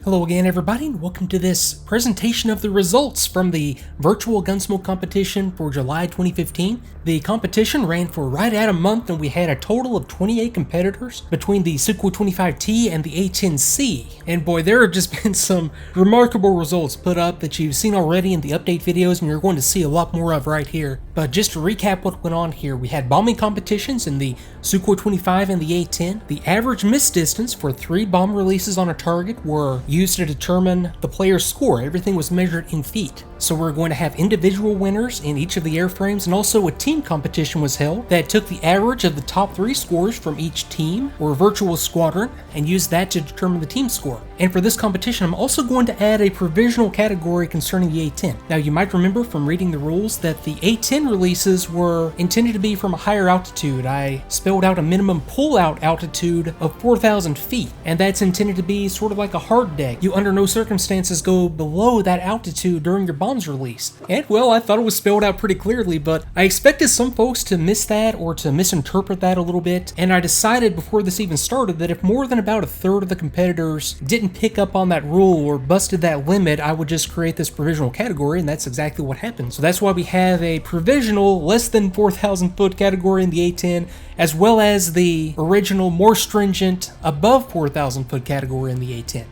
Hello again everybody, and welcome to this presentation of the results from the virtual Gunsmoke competition for July 2015. The competition ran for right at a month, and we had a total of 28 competitors between the Sukhoi 25T and the A10C. And boy, there have just been some remarkable results put up that you've seen already in the update videos, and you're going to see a lot more of right here. But just to recap what went on here, we had bombing competitions in the Sukhoi 25 and the A10. The average miss distance for 3 bomb releases on a target were used to determine the player's score. Everything was measured in feet. So we're going to have individual winners in each of the airframes, and also a team competition was held that took the average of the top 3 scores from each team or virtual squadron and used that to determine the team score. And for this competition, I'm also going to add a provisional category concerning the A10. Now, you might remember from reading the rules that the A10 releases were intended to be from a higher altitude. I spelled out a minimum pull-out altitude of 4,000 feet, and that's intended to be sort of like a hard deck. You under no circumstances go below that altitude during your bombs release. And well, I thought it was spelled out pretty clearly, but I expected some folks to miss that or to misinterpret that a little bit, and I decided before this even started that if more than about a third of the competitors didn't pick up on that rule or busted that limit, I would just create this provisional category, and that's exactly what happened. So that's why we have a provisional less than 4,000 foot category in the A10, as well as the original more stringent above 4,000 foot category in the A10.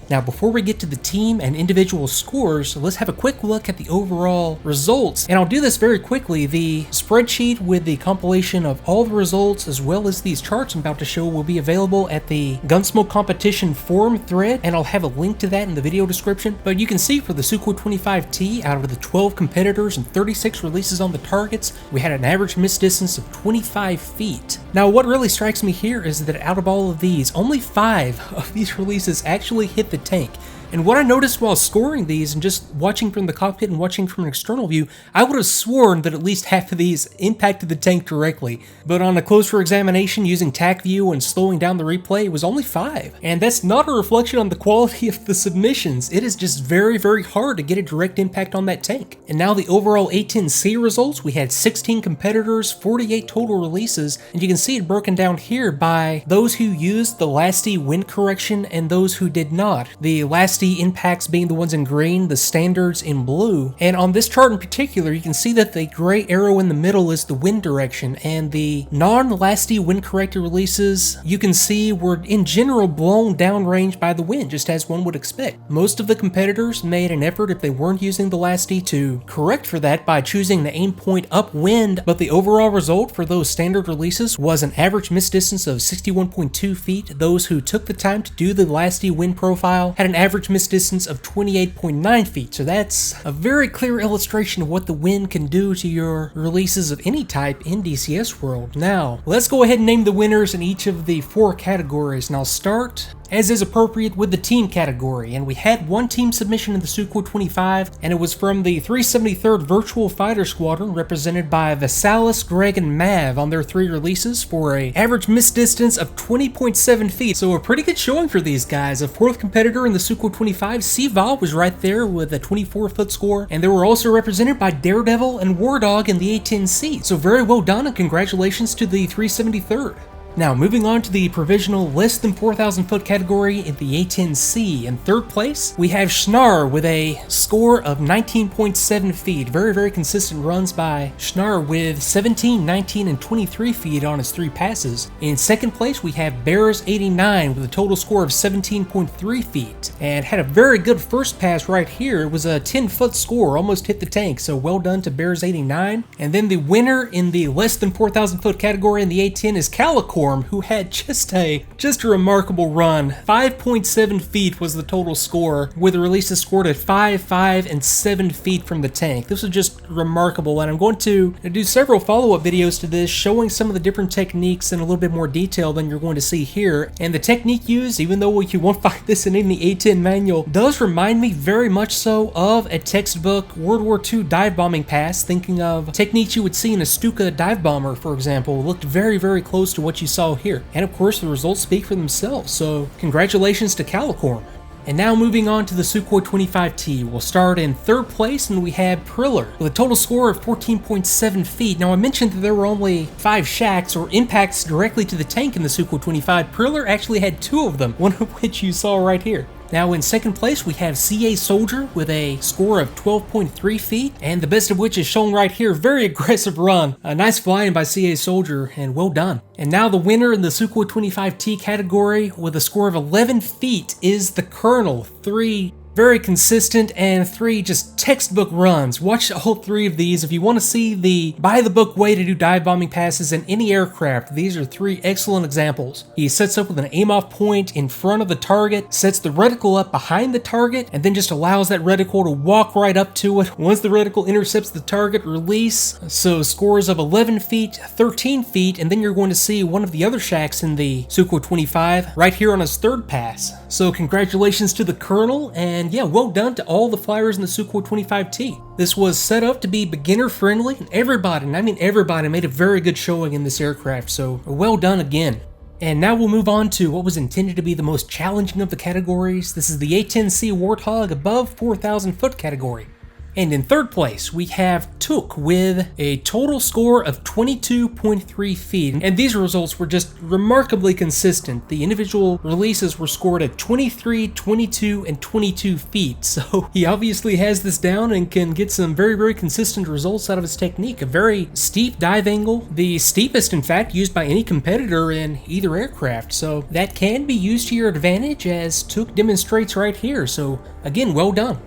Now, before we get to the team and individual scores, let's have a quick look at the overall results. And I'll do this very quickly. The spreadsheet with the compilation of all the results, as well as these charts I'm about to show, will be available at the Gunsmoke competition forum thread, and I'll have a link to that in the video description. But you can see for the Sukhoi 25T, out of the 12 competitors and 36 releases on the targets, we had an average miss distance of 25 feet. Now, what really strikes me here is that out of all of these, only 5 of these releases actually hit the tank. And what I noticed while scoring these and just watching from the cockpit and watching from an external view, I would have sworn that at least half of these impacted the tank directly. But on a closer examination using TACVIEW and slowing down the replay, it was only 5. And that's not a reflection on the quality of the submissions. It is just very, very hard to get a direct impact on that tank. And now the overall A10C results, we had 16 competitors, 48 total releases, and you can see it broken down here by those who used the LASD wind correction and those who did not. The LASD impacts being the ones in green, the standards in blue. And on this chart in particular, you can see that the gray arrow in the middle is the wind direction, and the non-LASD wind corrected releases you can see were in general blown downrange by the wind, just as one would expect. Most of the competitors made an effort, if they weren't using the LASD, to correct for that by choosing the aim point upwind, but the overall result for those standard releases was an average miss distance of 61.2 feet. Those who took the time to do the LASD wind profile had an average miss distance of 28.9 feet. So that's a very clear illustration of what the wind can do to your releases of any type in DCS world. Now, let's go ahead and name the winners in each of the 4 categories, and I'll start, as is appropriate, with the team category. And we had one team submission in the Sukhoi 25, and it was from the 373rd Virtual Fighter Squadron, represented by Vasalis, Greg, and Mav on their 3 releases for an average miss distance of 20.7 feet. So a pretty good showing for these guys. A 4th competitor in the Sukhoi 25, Siva, was right there with a 24-foot score, and they were also represented by Daredevil and Warthog in the A10C. So very well done, and congratulations to the 373rd. Now, moving on to the provisional less than 4,000 foot category in the A10C. In 3rd place, we have Schnar with a score of 19.7 feet. Very, very consistent runs by Schnar with 17, 19, and 23 feet on his 3 passes. In 2nd place, we have Bears89 with a total score of 17.3 feet, and had a very good first pass right here. It was a 10-foot score, almost hit the tank, so well done to Bears89. And then the winner in the less than 4,000 foot category in the A10 is Calicorn, who had just a remarkable run. 5.7 feet was the total score, with the releases scored at 5, 5, and 7 feet from the tank. This was just remarkable, and I'm going to do several follow-up videos to this, showing some of the different techniques in a little bit more detail than you're going to see here. And the technique used, even though you won't find this in any A10 manual, does remind me very much so of a textbook World War II dive bombing pass, thinking of techniques you would see in a Stuka dive bomber, for example. It looked very, very close to what you saw here. And of course, the results speak for themselves, so congratulations to Calicorn. And now moving on to the Sukhoi 25T, we'll start in 3rd place, and we had Priller with a total score of 14.7 feet. Now, I mentioned that there were only 5 shacks or impacts directly to the tank in the Sukhoi 25. Priller actually had 2 of them, one of which you saw right here. Now in second place we have CA Soldier with a score of 12.3 feet, and the best of which is shown right here. Very aggressive run. A nice flying by CA Soldier, and well done. And now the winner in the Sukhoi 25T category with a score of 11 feet is the Colonel. 3 very consistent and 3 just textbook runs. Watch all 3 of these if you want to see the by-the-book way to do dive bombing passes in any aircraft. These are 3 excellent examples. He sets up with an aim-off point in front of the target, sets the reticle up behind the target, and then just allows that reticle to walk right up to it. Once the reticle intercepts the target, release. So scores of 11 feet, 13 feet, and then you're going to see one of the other shacks in the Sukhoi 25 right here on his 3rd pass. So congratulations to the Colonel, and yeah, well done to all the flyers in the Sukhoi 25T. This was set up to be beginner friendly, and everybody, and I mean everybody, made a very good showing in this aircraft, so well done again. And now we'll move on to what was intended to be the most challenging of the categories. This is the A10C Warthog above 4,000 foot category. And in 3rd place, we have Took with a total score of 22.3 feet. And these results were just remarkably consistent. The individual releases were scored at 23, 22, and 22 feet. So he obviously has this down and can get some very, very consistent results out of his technique. A very steep dive angle, the steepest, in fact, used by any competitor in either aircraft. So that can be used to your advantage, as Took demonstrates right here. So again, well done.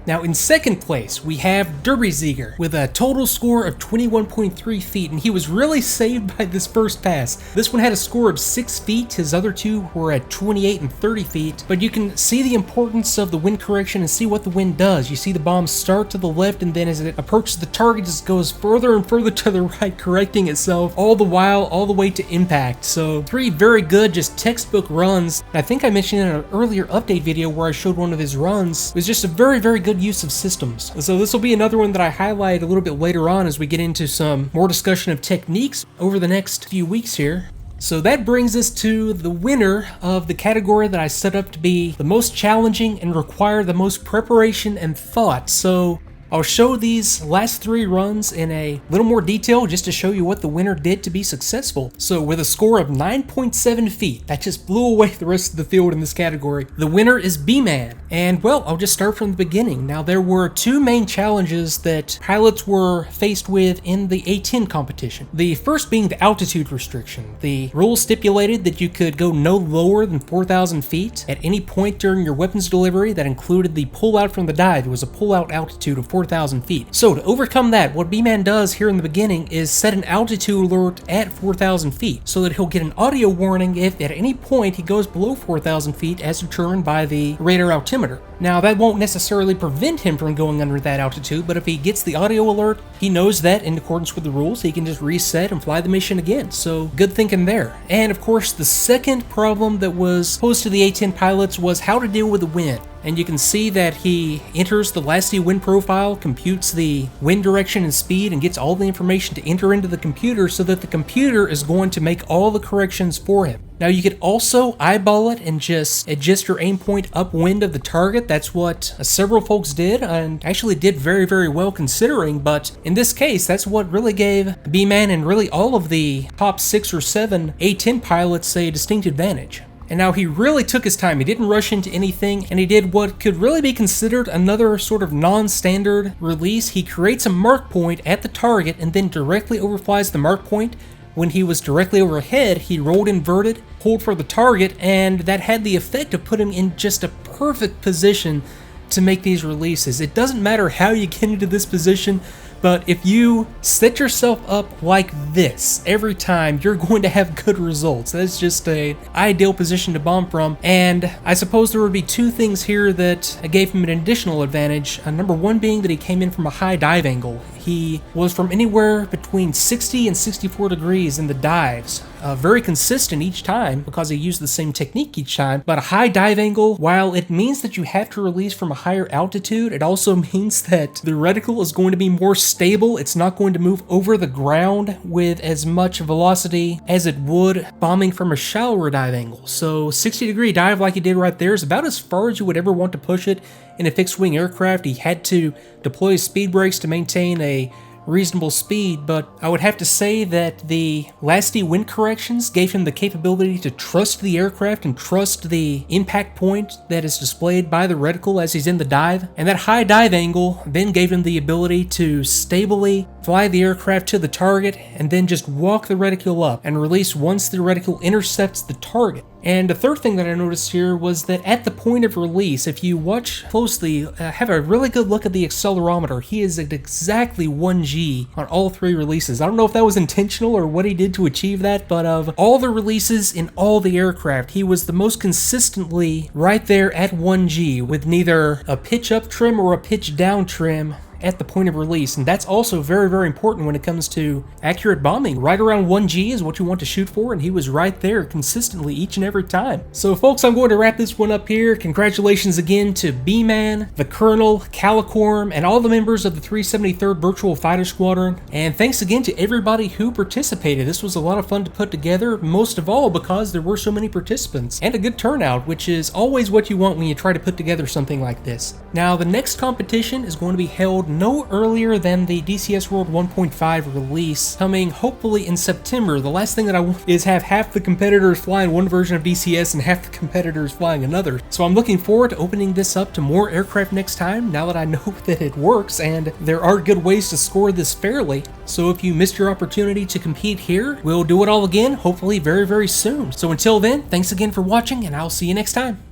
Now in 2nd place, we have Debriefing with a total score of 21.3 feet, and he was really saved by this first pass. This one had a score of 6 feet, his other 2 were at 28 and 30 feet, but you can see the importance of the wind correction and see what the wind does. You see the bomb start to the left, and then as it approaches the target, it just goes further and further to the right, correcting itself all the while, all the way to impact. So 3 very good, just textbook runs. I think I mentioned in an earlier update video where I showed one of his runs. It was just a very, very good use of systems. So this will be another one that I highlight a little bit later on as we get into some more discussion of techniques over the next few weeks here. So that brings us to the winner of the category that I set up to be the most challenging and require the most preparation and thought. So I'll show these last 3 runs in a little more detail just to show you what the winner did to be successful. So with a score of 9.7 feet, that just blew away the rest of the field in this category. The winner is B-Man. And well, I'll just start from the beginning. Now there were 2 main challenges that pilots were faced with in the A10 competition. The first being the altitude restriction. The rules stipulated that you could go no lower than 4,000 feet at any point during your weapons delivery. That included the pull-out from the dive. It was a pull-out altitude of 4,000 feet. So to overcome that, what B-Man does here in the beginning is set an altitude alert at 4,000 feet so that he'll get an audio warning if at any point he goes below 4,000 feet as determined by the radar altimeter. Now that won't necessarily prevent him from going under that altitude, but if he gets the audio alert, he knows that in accordance with the rules, he can just reset and fly the mission again. So good thinking there. And of course, the second problem that was posed to the A10 pilots was how to deal with the wind. And you can see that he enters the latitude wind profile, computes the wind direction and speed, and gets all the information to enter into the computer so that the computer is going to make all the corrections for him. Now you could also eyeball it and just adjust your aim point upwind of the target. That's what several folks did, and actually did very, very well considering, but in this case, that's what really gave B-Man and really all of the top 6 or 7 A10 pilots a distinct advantage. And now he really took his time. He didn't rush into anything, and he did what could really be considered another sort of non-standard release. He creates a mark point at the target and then directly overflies the mark point. When he was directly overhead, he rolled inverted, pulled for the target, and that had the effect of putting him in just a perfect position to make these releases. It doesn't matter how you get into this position, but if you set yourself up like this every time, you're going to have good results. That's just an ideal position to bomb from. And I suppose there would be 2 things here that gave him an additional advantage. Number 1 being that he came in from a high dive angle. He was from anywhere between 60 and 64 degrees in the dives. Very consistent each time because he used the same technique each time. But a high dive angle, while it means that you have to release from a higher altitude, it also means that the reticle is going to be more stable. It's not going to move over the ground with as much velocity as it would bombing from a shallower dive angle. So 60-degree dive like he did right there is about as far as you would ever want to push it in a fixed-wing aircraft. He had to deploy his speed brakes to maintain a reasonable speed, but I would have to say that the lasty wind corrections gave him the capability to trust the aircraft and trust the impact point that is displayed by the reticle as he's in the dive, and that high dive angle then gave him the ability to stably fly the aircraft to the target and then just walk the reticle up and release once the reticle intercepts the target. And the third thing that I noticed here was that at the point of release, if you watch closely, have a really good look at the accelerometer, he is at exactly 1G on all 3 releases. I don't know if that was intentional or what he did to achieve that, but of all the releases in all the aircraft, he was the most consistently right there at 1G with neither a pitch up trim or a pitch down trim at the point of release, and that's also very, very important when it comes to accurate bombing. Right around 1G is what you want to shoot for, and he was right there consistently each and every time. So folks, I'm going to wrap this one up here. Congratulations again to B-Man, the Colonel, Calicorn, and all the members of the 373rd Virtual Fighter Squadron, and thanks again to everybody who participated. This was a lot of fun to put together, most of all because there were so many participants, and a good turnout, which is always what you want when you try to put together something like this. Now, the next competition is going to be held no earlier than the DCS World 1.5 release, coming hopefully in September. The last thing that I want is have half the competitors flying one version of DCS and half the competitors flying another. So I'm looking forward to opening this up to more aircraft next time, now that I know that it works and there are good ways to score this fairly. So if you missed your opportunity to compete here, we'll do it all again, hopefully very, very soon. So until then, thanks again for watching, and I'll see you next time.